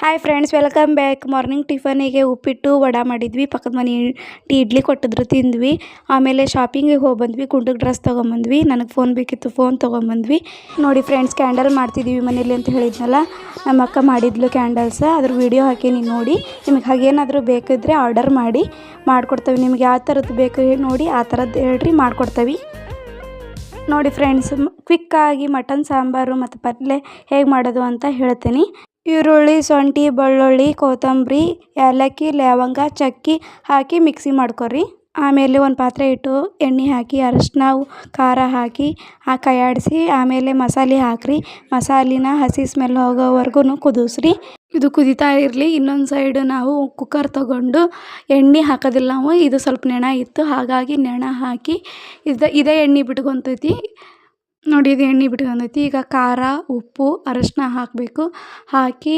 Hi friends, welcome back. Morning ಟಿಫನಿಗೆ ಉಪ್ಪಿಟ್ಟು ವಡ ಮಾಡಿದ್ವಿ. ಪಕ್ಕದ ಮನೆ ಇಡ್ಲಿ ಕೊಟ್ಟಿದ್ರು, ತಿಂದ್ವಿ. ಆಮೇಲೆ ಶಾಪಿಂಗಿಗೆ ಹೋಗಿ ಬಂದ್ವಿ. ಗುಂಡಿಗೆ ಡ್ರೆಸ್ ತೊಗೊಂಬಂದ್ವಿ. ನನಗೆ ಫೋನ್ ಬೇಕಿತ್ತು, ಫೋನ್ ತೊಗೊಂಬಂದ್ವಿ. ನೋಡಿ ಫ್ರೆಂಡ್ಸ್, ಕ್ಯಾಂಡಲ್ ಮಾಡ್ತಿದ್ದೀವಿ ಮನೇಲಿ ಅಂತ ಹೇಳಿದ್ನಲ್ಲ, ನಮ್ಮ ಅಕ್ಕ ಮಾಡಿದ್ಲು ಕ್ಯಾಂಡಲ್ಸ್. ಅದ್ರ ವಿಡಿಯೋ ಹಾಕೀನಿ ನೋಡಿ. ನಿಮಗೆ ಹಾಗೇನಾದರೂ ಬೇಕಿದ್ರೆ ಆರ್ಡರ್ ಮಾಡಿಕೊಡ್ತೇವೆ. ನಿಮ್ಗೆ ಯಾವ ಥರದ್ದು ಬೇಕು ನೋಡಿ, ಆ ಥರದ್ದು ಹೇಳ್ರಿ, ಮಾಡಿಕೊಡ್ತೇವೆ. ನೋಡಿ ಫ್ರೆಂಡ್ಸ್, ಕ್ವಿಕ್ಕಾಗಿ ಮಟನ್ ಸಾಂಬಾರು ಮತ್ತು ಪಲ್ಯ ಹೇಗೆ ಮಾಡೋದು ಅಂತ ಹೇಳ್ತೀನಿ. ಈರುಳ್ಳಿ, ಶುಂಠಿ, ಬೆಳ್ಳುಳ್ಳಿ, ಕೊತ್ತಂಬರಿ, ಏಲಕ್ಕಿ, ಲವಂಗ, ಚಕ್ಕೆ ಹಾಕಿ ಮಿಕ್ಸಿ ಮಾಡ್ಕೊರಿ. ಆಮೇಲೆ ಒಂದು ಪಾತ್ರೆ ಇಟ್ಟು ಎಣ್ಣೆ ಹಾಕಿ ಅರಶಿನ ಖಾರ ಹಾಕಿ ಕೈಯಾಡಿಸಿ ಆಮೇಲೆ ಮಸಾಲೆ ಹಾಕಿರಿ. ಮಸಾಲಿನ ಹಸಿ ಸ್ಮೆಲ್ ಹೋಗೋವರೆಗೂ ಕುದಿಸ್ರಿ. ಇದು ಕುದೀತಾ ಇರಲಿ. ಇನ್ನೊಂದು ಸೈಡು ನಾವು ಕುಕ್ಕರ್ ತೊಗೊಂಡು ಎಣ್ಣೆ ಹಾಕೋದಿಲ್ಲ ನಾವು. ಇದು ಸ್ವಲ್ಪ ನೆನ ಇತ್ತು, ಹಾಗಾಗಿ ನೆನ ಹಾಕಿ ಇದೇ ಎಣ್ಣೆ ಬಿಟ್ಕೊತೈತಿ. ನೋಡಿ, ಇದು ಎಣ್ಣೆ ಬಿಟ್ಕೊಂಡೈತಿ. ಈಗ ಖಾರ, ಉಪ್ಪು, ಅರಶಿನ ಹಾಕಬೇಕು. ಹಾಕಿ